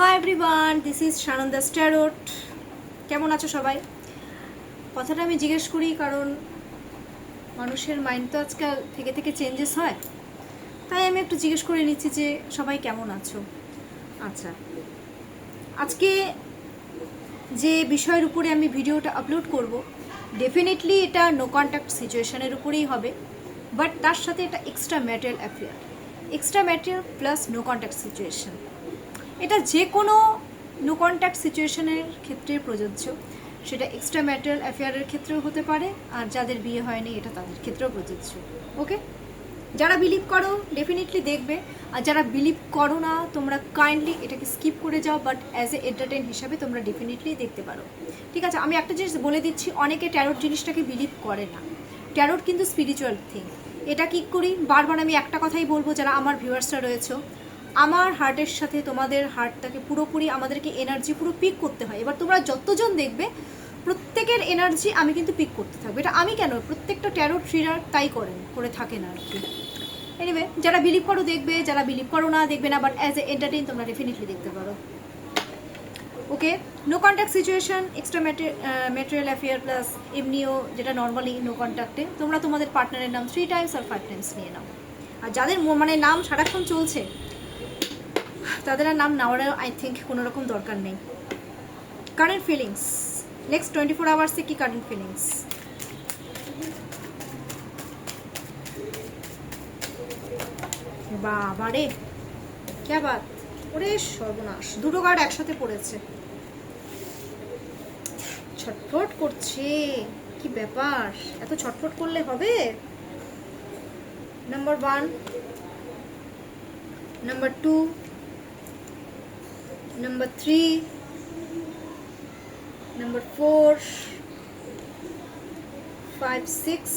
High everyone, this is Sananda স্ট্যারোট। কেমন আছো সবাই? কথাটা আমি জিজ্ঞেস করি কারণ মানুষের মাইন্ড তো আজকাল থেকে থেকে চেঞ্জেস হয়, তাই আমি একটু জিজ্ঞেস করে নিচ্ছি যে সবাই কেমন আছো। আচ্ছা, আজকে যে বিষয়ের উপরে আমি ভিডিওটা আপলোড করব, ডেফিনেটলি এটা নো কন্ট্যাক্ট সিচুয়েশনের উপরেই হবে, বাট তার সাথে এটা extra material affair, extra material plus no contact situation. এটা যে কোনো নো কন্ট্যাক্ট সিচুয়েশনের ক্ষেত্রে প্রযোজ্য, সেটা এক্সট্রা ম্যাটেরিয়াল অ্যাফেয়ারের ক্ষেত্রেও হতে পারে, আর যাদের বিয়ে হয়নি এটা তাদের ক্ষেত্রেও প্রযোজ্য। ওকে, যারা বিলিভ করো ডেফিনেটলি দেখবে, আর যারা বিলিভ করো না তোমরা কাইন্ডলি এটাকে স্কিপ করে যাও, বাট অ্যাজ এ এন্টারটেইন হিসাবে তোমরা ডেফিনেটলি দেখতে পারো। ঠিক আছে, আমি একটা জিনিস বলে দিচ্ছি, অনেকে ট্যারোট জিনিসটাকে বিলিভ করে না। ট্যারোট কিন্তু স্পিরিচুয়াল থিং। এটা কি করি, বারবার আমি একটা কথাই বলবো, যারা আমার ভিউয়ার্সরা রয়েছে, আমার হার্টের সাথে তোমাদের হার্টটাকে পুরোপুরি আমাদেরকে এনার্জি পুরো পিক করতে হয়। এবার তোমরা যতজন দেখবে প্রত্যেকের এনার্জি আমি কিন্তু পিক করতে থাকবো। এটা আমি কেন, প্রত্যেকটা ট্যারোট রিডার তাই করে থাকেন আর কি। এনিওয়ে, যারা বিলিভ করো দেখবে, যারা বিলিভ করো না দেখবে না, বাট অ্যাজ এ এন্টারটেইন তোমরা ডেফিনেটলি দেখতে পারো। Okay, no contact situation, extra material affair plus এমনিও যেটা নর্মালি নো কন্ট্যাক্টে তোমরা তোমাদের পার্টনারের নাম 3 টাইমস আর 5 টাইমস নিয়ে নাও। আর যাদের মানে নাম সারাক্ষণ চলছে তাদের আর নাম নেওয়ার আই থিঙ্ক কোনো রকম দরকার নেই। কারেন্ট ফিলিংস নেক্সট 24 আওয়ার্সে কি কারেন্ট ফিলিংস? বাবারে ক্যা বাত, ওরে সর্বনাশ, দুটো কার্ড একসাথে পড়েছে, ছটফট করছে। কি ব্যাপার, এত ছটফট করলে হবে? Number 1, number 2, number 3, number 4, 5, 6।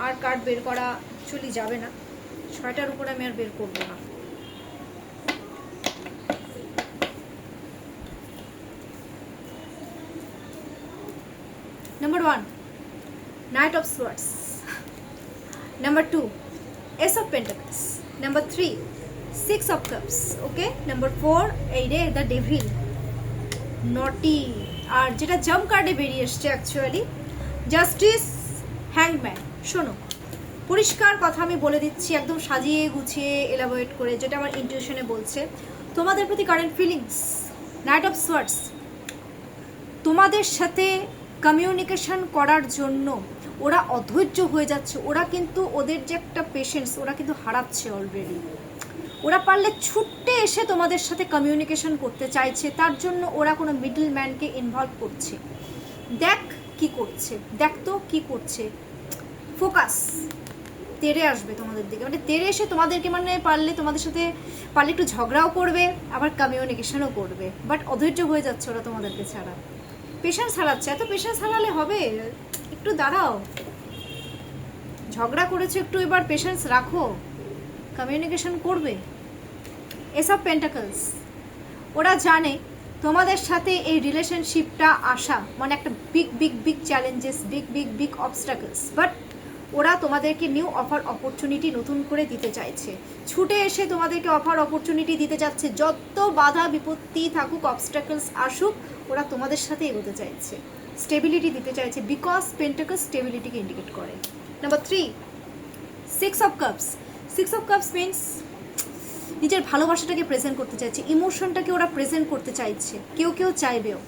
আর কার্ড বের করা অ্যাকচুয়ালি যাবে না, 6টার উপরে আমি আর বের করবো না। Number 1, Knight of Swords. Number 2, Ace of Pentacles. Number 3, 6 of Cups. Okay. Number 4, the Devil. Naughty. আর যেটা জাম্প কার্ডে বেরিয়ে এসছে অ্যাকচুয়ালি, জাস্টিস, হ্যাংম্যান। শোনো, পরিষ্কার কথা আমি বলে দিচ্ছি, একদম সাজিয়ে গুছিয়ে এলাবোরেট করে, যেটা আমার ইনটিউশনে বলছে তোমাদের প্রতি current feelings. Night of swords তোমাদের সাথে কমিউনিকেশন করার জন্য ওরা অধৈর্য হয়ে যাচ্ছে। ওরা কিন্তু ওদের যে একটা পেশেন্স ওরা কিন্তু হারাচ্ছে অলরেডি। ওরা পারলে ছুটে এসে তোমাদের সাথে কমিউনিকেশন করতে চাইছে, তার জন্য ওরা কোনো মিডল ম্যানকে ইনভলভ করছে। দেখ কি করছে, দেখ তো কি করছে। ফোকাস তেড়ে আসবে তোমাদের দিকে, মানে তেড়ে এসে তোমাদেরকে, মানে পারলে তোমাদের সাথে পারলে একটু ঝগড়াও করবে, আবার কমিউনিকেশনও করবে, বাট অধৈর্য হয়ে যাচ্ছে ওরা তোমাদেরকে ছাড়া। পেশেন্স হারাচ্ছে। এত পেশেন্স হারালে হবে? একটু দাঁড়াও, ঝগড়া করেছো একটু, এবার পেশেন্স রাখো, কমিউনিকেশন করবে। এস অফ পেন্টাকলস, ওরা জানে তোমাদের সাথে এই রিলেশনশিপটা আসা মানে একটা big big big challenges, big big big obstacles, but ওরা তোমাদেরকে নিউ অফার অপরচুনিটি নতুন করে দিতে চাইছে। ছুটে এসে তোমাদেরকে অফার অপরচুনিটি দিতে যাচ্ছে। যত বাধা বিপত্তি থাকুক, অবস্টাকলস আসুক, ওরা তোমাদের সাথে এগোতে চাইছে, স্টেবিলিটি দিতে চাইছে, বিকজ পেন্টাকলস স্টেবিলিটিকে ইন্ডিকেট করে। Number 3, 6 of cups. 6 of cups means নিজের ভালোবাসাটাকে প্রেজেন্ট করতে চাইছে, ইমোশনটাকে ওরা প্রেজেন্ট করতে চাইছে, কেউ কেউ চাইবেও।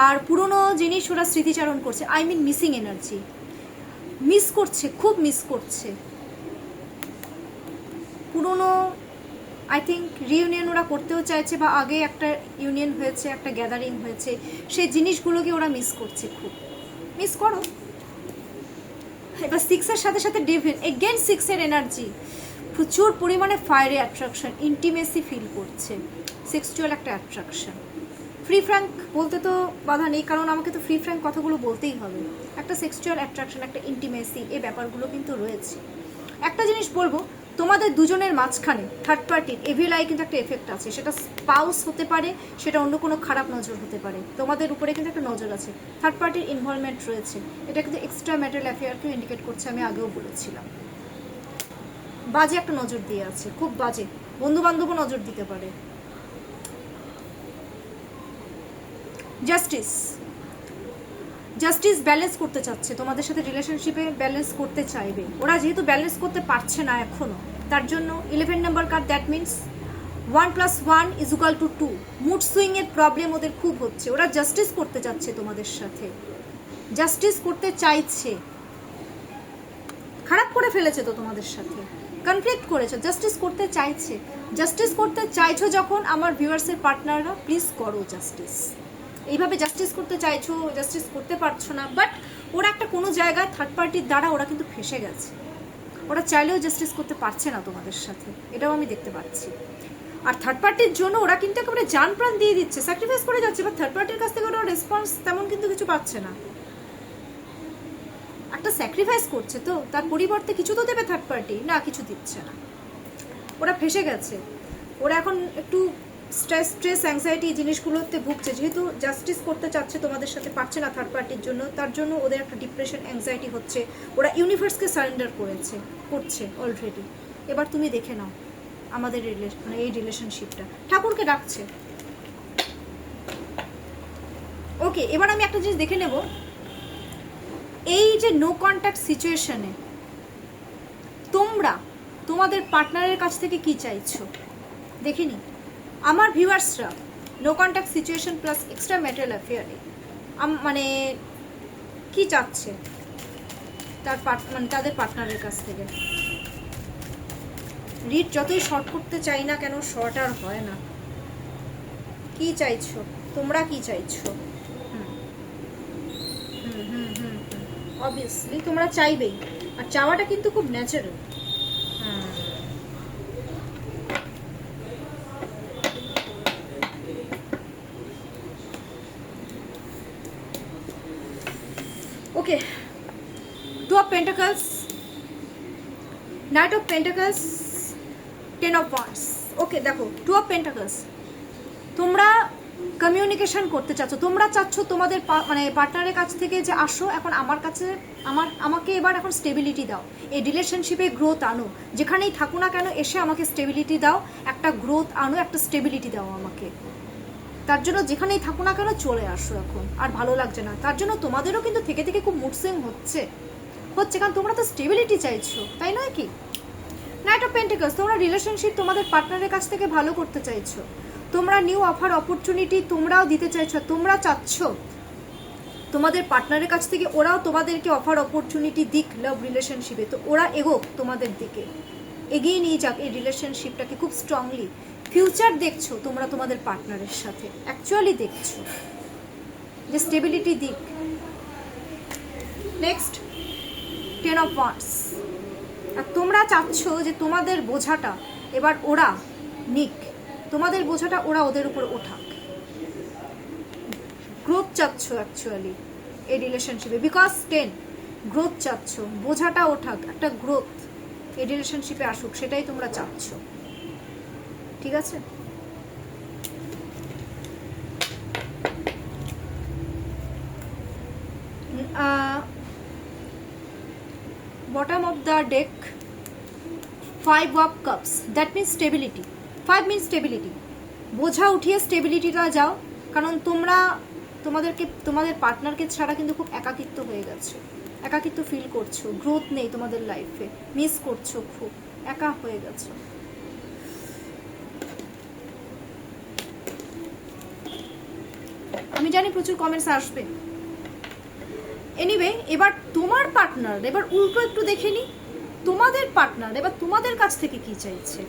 আর পুরনো জিনিস ওরা স্মৃতিচারণ করছে, I mean missing energy miss করছে, খুব মিস করছে। পুরনো আই থিঙ্ক রিইউনিয়ন ওরা করতেও চাইছে, বা আগে একটা ইউনিয়ন হয়েছে, একটা গ্যাদারিং হয়েছে, সেই জিনিসগুলোকে ওরা মিস করছে, খুব মিস করো। এবার 6-এর সাথে সাথে ডেভিল, এগেন 6-এর এনার্জি, প্রচুর পরিমাণে ফায়ারে অ্যাট্রাকশন, ইন্টিমেসি ফিল করছে, সেক্সুয়াল একটা অ্যাট্রাকশন। ফ্রি ফ্র্যাঙ্ক বলতে তো বাধা নেই, কারণ আমাকে তো ফ্রি ফ্র্যাঙ্ক কথাগুলো বলতেই হবে। একটা সেক্সুয়াল অ্যাট্রাকশন, একটা ইন্টিমেসি, এই ব্যাপারগুলো কিন্তু রয়েছে। একটা জিনিস বলবো, তোমাদের দুজনের মাঝখানে থার্ড পার্টির এভিল আই কিন্তু একটা এফেক্ট আছে। সেটা স্পাউস হতে পারে, সেটা অন্য কোনো খারাপ নজর হতে পারে, তোমাদের উপরে কিন্তু একটা নজর আছে, থার্ড পার্টির ইনভলভমেন্ট রয়েছে। এটা কিন্তু এক্সট্রা ম্যাটেরিয়াল অ্যাফেয়ারকেও ইন্ডিকেট করছে, আমি আগেও বলেছিলাম। বাজে একটা নজর দিয়ে আছে, খুব বাজে। বন্ধু বান্ধবও নজর দিতে পারে। জাস্টিস, জাস্টিস ব্যালেন্স করতে চাচ্ছে তোমাদের সাথে, রিলেশনশিপে ব্যালেন্স করতে চাইবে ওরা, যেহেতু ব্যালেন্স করতে পারছে না এখনো, তার জন্য 11 number card, that means 1 + 1 = 2। Mood সুইংয়ের প্রবলেম ওদের খুব হচ্ছে, ওরা জাস্টিস করতে চাচ্ছে তোমাদের সাথে, জাস্টিস করতে চাইছে। খারাপ করে ফেলেছে তো তোমাদের সাথে, কনফ্লিক্ট করেছে, জাস্টিস করতে চাইছে। জাস্টিস করতে চাইছো যখন আমার ভিউয়ার্সের পার্টনাররা, প্লিজ করো জাস্টিস। এইভাবে জাস্টিস করতে চাইছো, জাস্টিস করতে পারছো না, বাট ওরা একটা কোনো জায়গায় থার্ড পার্টির দ্বারা ওরা কিন্তু ফেসে গেছে, ওরা চাইলেও জাস্টিস করতে পারছে না তোমাদের সাথে, এটাও আমি দেখতে পাচ্ছি। আর থার্ড পার্টির জন্য ওরা কিন্তু একেবারে জান প্রাণ দিয়ে দিচ্ছে, স্যাক্রিফাইস করে যাচ্ছে, বাট থার্ড পার্টির কাছ থেকে ওরা রেসপন্স তেমন কিন্তু কিছু পাচ্ছে না। একটা স্যাক্রিফাইস করছে তো, তার পরিবর্তে কিছু তো দেবে থার্ড পার্টি, না কিছু দিচ্ছে না, ওরা ফেসে গেছে। ওরা এখন একটু স্ট্রেস অ্যাংজাইটি জিনিসগুলোতে ভুগছে, যেহেতু জাস্টিস করতে চাচ্ছে তোমাদের সাথে, পারছে না থার্ড পার্টির জন্য, তার জন্য ওদের একটা ডিপ্রেশন অ্যাংজাইটি হচ্ছে। ওরা ইউনিভার্সকে সারেন্ডার করছে অলরেডি। এবার তুমি দেখে নাও আমাদের মানে এই রিলেশনশিপটা ঠাকুরকে ডাকছে। ওকে, এবার আমি একটা জিনিস দেখে নেব, এই যে নো কন্ট্যাক্ট সিচুয়েশনে তোমরা তোমাদের পার্টনারের কাছ থেকে কি চাইছো দেখিনি। আমার ভিউয়ার্সরা no contact situation plus extra marital অ্যাফেয়ারে মানে কি চাচ্ছে মানে তাদের পার্টনারের কাছ থেকে। রিড যতই শর্ট করতে চাই না কেন, শর্ট আর হয় না। কি চাইছো তোমরা, কি চাইছো? অবভিয়াসলি তোমরা চাইবেই, আর চাওয়াটা কিন্তু খুব natural. Okay, 2 of Pentacles, Knight of Pentacles, 10 of Wands। ওকে দেখো, 2 of Pentacles, তোমরা কমিউনিকেশন করতে চাচ্ছ, তোমরা চাচ্ছ তোমাদের মানে পার্টনারের কাছ থেকে যে আসো এখন আমার কাছে, আমাকে এবার এখন স্টেবিলিটি দাও, এই রিলেশনশিপে গ্রোথ আনো, যেখানেই থাকো না কেন এসে আমাকে স্টেবিলিটি দাও, একটা গ্রোথ আনো, একটা স্টেবিলিটি দাও আমাকে। তার জন্য যেখানেই থাকো না কেন চলে আসো, এখন আর ভালো লাগছে না। তার জন্য তোমাদেরও কিন্তু থেকে থেকে খুব মুড সুইং হচ্ছে, কারণ তোমরা তো স্টেবিলিটি চাইছো, তাই নয় কি? নাইট অফ পেন্টিকলস, তোমরা রিলেশনশিপ তোমাদের পার্টনারের কাছ থেকে ভালো করতে চাইছো, তোমরা নিউ অফার অপরচুনিটি তোমরাও দিতে চাইছো, তোমরা চাচ্ছ তোমাদের পার্টনারের কাছ থেকে ওরাও তোমাদেরকে অফার অপরচুনিটি দিক লাভ রিলেশনশিপে, তো ওরা এগোক তোমাদের দিকে, এগিয়ে নিয়ে যাক এই রিলেশনশিপটাকে খুব স্ট্রংলি। ফিউচার দেখছো তোমরা তোমাদের পার্টনারের সাথে, অ্যাকচুয়ালি দেখছো যে স্টেবিলিটি দিক। নেক্সট 10 of Wands, আর তোমরা চাচ্ছ যে তোমাদের বোঝাটা এবার ওরা নিক, তোমাদের বোঝাটা ওরা ওদের উপর ওঠাক, গ্রোথ চাচ্ছ অ্যাকচুয়ালি এই রিলেশনশিপে, বিকজ 10 গ্রোথ চাচ্ছ, বোঝাটা ওঠাক, একটা গ্রোথ এই রিলেশনশিপে আসুক, সেটাই তোমরা চাচ্ছ, ঠিক আছে? Bottom of the deck 5 of Cups, that means stability. 5 means stability, বোঝা উঠিয়ে স্টেবিলিটিটা যাও, কারণ তোমরা তোমাদের পার্টনারকে ছাড়া কিন্তু খুব একাকিত্ব হয়ে গেছে, একাকিত্ব ফিল করছো, গ্রোথ নেই তোমাদের লাইফে, মিস করছো, খুব একা হয়ে গেছো। আমি জানি প্রচুর কমেন্টস আসবে। এনিওয়ে, এবার তোমার পার্টনার, এবার উল্টো একটু দেখে নি, তোমাদের পার্টনার এবার তোমাদের কাছ থেকে কি চাইছে।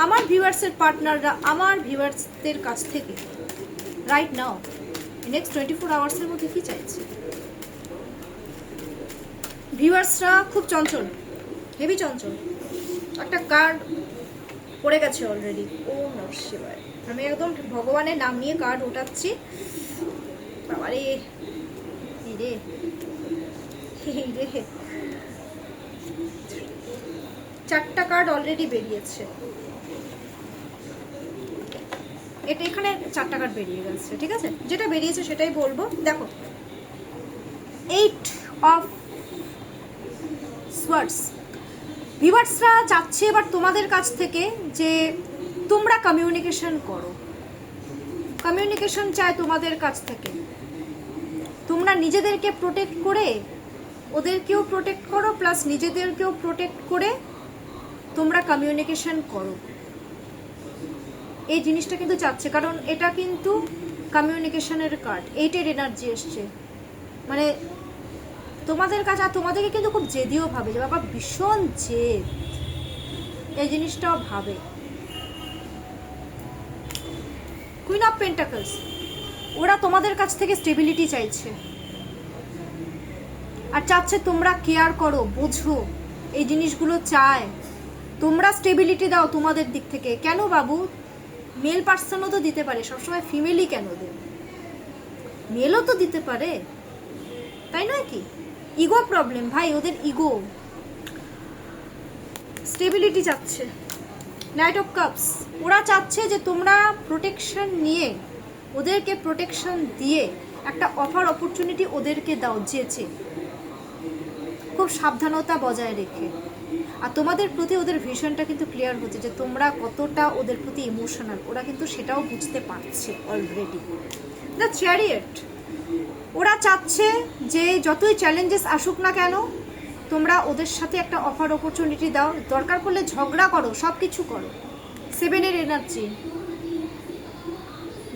আমার ভিউয়ার্সের পার্টনাররা আমার ভিউয়ার্সদের কাছ থেকে রাইট নাও নেক্সট 24 আওয়ার্সের মধ্যে কি চাইছে। ভিউয়ার্সরা খুব চঞ্চল, হেভি চঞ্চল, একটা কার্ড পড়ে গেছে অলরেডি। ও নমঃ শিবায়, আমি একদম ভগবানের নাম নিয়ে কার্ড ওঠাচ্ছি। বাবারে রে রে, 4টা কার্ড অলরেডি বেরিয়েছে, এটা এখানে 4টা কার্ড বেরিয়ে গেছে, ঠিক আছে? যেটা বেরিয়েছে সেটাই বলবো। দেখো 8 of Swords, ভিউয়ার্সরা চাচ্ছে এবার তোমাদের কাছ থেকে যে তোমরা কমিউনিকেশন করো, কমিউনিকেশন চায় তোমাদের কাছ থেকে। তোমরা নিজেদেরকে প্রোটেক্ট করে ওদেরকেও প্রোটেক্ট করো, প্লাস নিজেদেরকেও প্রোটেক্ট করে তোমরা কমিউনিকেশন করো। এই জিনিসটা কিন্তু চাচ্ছে, কারণ এটা কিন্তু কমিউনিকেশনের কার্ড, 8-এর এনার্জি এসছে। মানে তোমাদের কাছে, আর তোমাদেরকে কিন্তু খুব জেদিও ভাবে, যে বাবা ভীষণ জেদ, এই জিনিসটাও ভাবে। কুইন অফ পেন্টাকলস, ওরা তোমাদের কাছ থেকে স্টেবিলিটি চাইছে আর চাচ্ছে তোমরা কেয়ার করো, বোঝো, এই জিনিসগুলো চায় তোমরা স্টেবিলিটি দাও তোমাদের দিক থেকে। কেন বাবু, মেল পার্সনও তো দিতে পারে, সবসময় ফিমেলই কেন দেবে, মেলও তো দিতে পারে, তাই নয় কি? ইগো প্রবলেম ভাই, ওদের ইগো। স্টেবিলিটি চাচ্ছে। নাইট অফ কাপস, ওরা চাচ্ছে যে তোমরা প্রোটেকশন নিয়ে, ওদেরকে প্রোটেকশন দিয়ে একটা অফার অপরচুনিটি ওদেরকে দাও, যেচে খুব সাবধানতা বজায় রেখে। আর তোমাদের প্রতি ওদের ভিশনটা কিন্তু ক্লিয়ার হচ্ছে যে তোমরা কতটা ওদের প্রতি ইমোশনাল, ওরা কিন্তু সেটাও বুঝতে পারছে অলরেডি। দ্য চ্যারিয়েট, ওরা চাচ্ছে যে যতই চ্যালেঞ্জেস আসুক না কেন, তোমরা ওদের সাথে একটা অফার অপরচুনিটি দাও, দরকার পড়লে ঝগড়া করো, সব কিছু করো। 7-এর এনার্জি,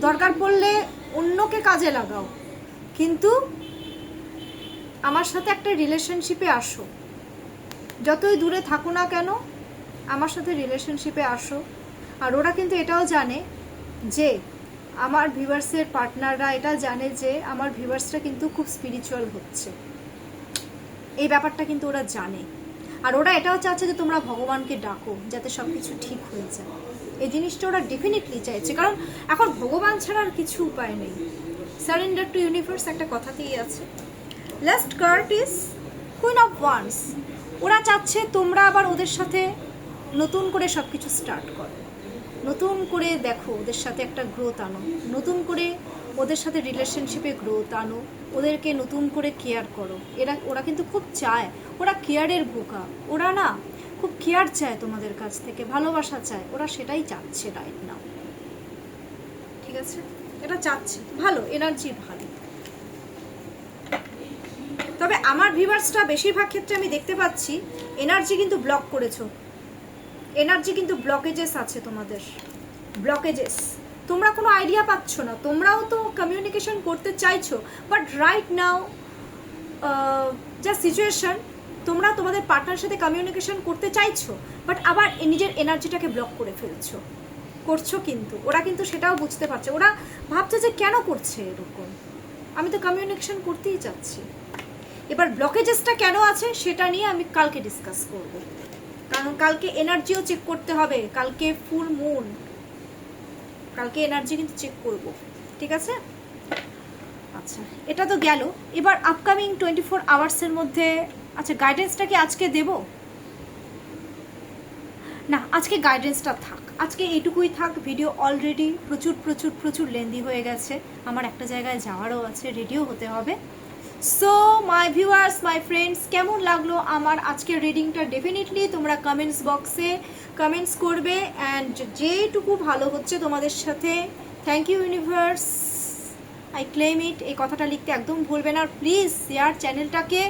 দরকার পড়লে অন্যকে কাজে লাগাও, কিন্তু আমার সাথে একটা রিলেশনশিপে আসো। যতই দূরে থাকো না কেন, আমার সাথে রিলেশনশিপে আসো। আর ওরা কিন্তু এটাও জানে যে আমার ভিউয়ার্সের পার্টনাররা এটা জানে যে আমার ভিউয়ার্সরা কিন্তু খুব স্পিরিচুয়াল হচ্ছে, এই ব্যাপারটা কিন্তু ওরা জানে। আর ওরা এটাও চাচ্ছে যে তোমরা ভগবানকে ডাকো যাতে সব কিছু ঠিক হয়ে যায়। এই জিনিসটা ওরা ডেফিনেটলি চাইছে, কারণ এখন ভগবান ছাড়া আর কিছু উপায় নেই। সারেন্ডার টু ইউনিভার্স একটা কথাতেই আছে। Last card is queen of wands. ওরা চাচ্ছে তোমরা আবার ওদের সাথে নতুন করে সব কিছু স্টার্ট করো, নতুন করে দেখো, ওদের সাথে একটা গ্রোথ আনো, নতুন করে ওদের সাথে রিলেশনশিপে গ্রোথ আনো, ওদেরকে নতুন করে কেয়ার করো। ওরা কিন্তু খুব চায়, ওরা কেয়ারের বোকা, ওরা না খুব কেয়ার চায় তোমাদের কাছ থেকে, ভালোবাসা চায়, ওরা সেটাই চাচ্ছে রাইট নাও। ঠিক আছে, এটা চাচ্ছে, ভালো এনার্জি, ভালো। তবে আমার ভিউয়ার্সটা বেশিরভাগ ক্ষেত্রে আমি দেখতে পাচ্ছি এনার্জি কিন্তু ব্লক করেছো, এনার্জি কিন্তু ব্লকেজেস আছে তোমাদের, ব্লকেজেস। তোমরা কোনো আইডিয়া পাচ্ছ না, তোমরাও তো কমিউনিকেশন করতে চাইছো, বাট রাইট নাও যা সিচুয়েশন, তোমরা তোমাদের পার্টনারের সাথে কমিউনিকেশন করতে চাইছো, বাট আবার নিজের এনার্জিটাকে ব্লক করে করছো। কিন্তু ওরা কিন্তু সেটাও বুঝতে পারছে, ওরা ভাবছে যে কেন করছে এরকম, আমি তো কমিউনিকেশন করতেই চাচ্ছি। এবার ব্লকেজেসটা কেন আছে সেটা নিয়ে আমি কালকে ডিসকাস করব, কারণ কালকে এনার্জিও চেক করতে হবে, কালকে ফুল মুন, কালকে এনার্জি কিন্তু চেক করব। ঠিক আছে, আচ্ছা এটা তো গেল। এবার আপকামিং 24 আওয়ার্সের মধ্যে, আচ্ছা গাইডেন্সটা কি আজকে দেব না? আজকে গাইডেন্সটা থাক, আজকে এইটুকুই থাক। ভিডিও অলরেডি প্রচুর প্রচুর প্রচুর লেন্দি হয়ে গেছে, আমার একটা জায়গায় যাওয়ারও আছে, রেডিও হতে হবে। So my viewers, my friends, কেমন লাগলো আমার আজকের রিডিংটা ডেফিনেটলি তোমরা কমেন্টস বক্সে কমেন্টস করবে। অ্যান্ড যেটুকু ভালো হচ্ছে তোমাদের সাথে, thank you universe, I claim it, এই কথাটা লিখতে একদম ভুলবে না। প্লিজ শেয়ার, চ্যানেলটাকে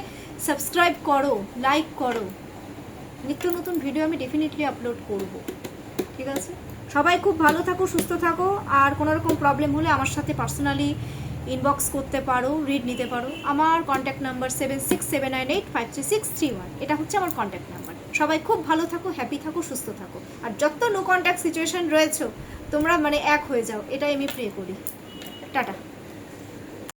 সাবস্ক্রাইব করো, লাইক করো, নিত্য নতুন ভিডিও আমি ডেফিনেটলি আপলোড করব। ঠিক আছে, সবাই খুব ভালো থাকো, সুস্থ থাকো। আর কোনো রকম প্রবলেম হলে আমার সাথে পার্সোনালি ইনবক্স করতে পারো, রিড নিতে পারো। আমার কন্ট্যাক্ট নাম্বার 7679853631, এটা হচ্ছে আমার কন্ট্যাক্ট নাম্বার। সবাই খুব ভালো থাকো, হ্যাপি থাকো, সুস্থ থাকো। আর যত নো কন্ট্যাক্ট সিচুয়েশন রয়েছে তোমরা এক হয়ে যাও, এটাই আমি প্রে করি। টাটা।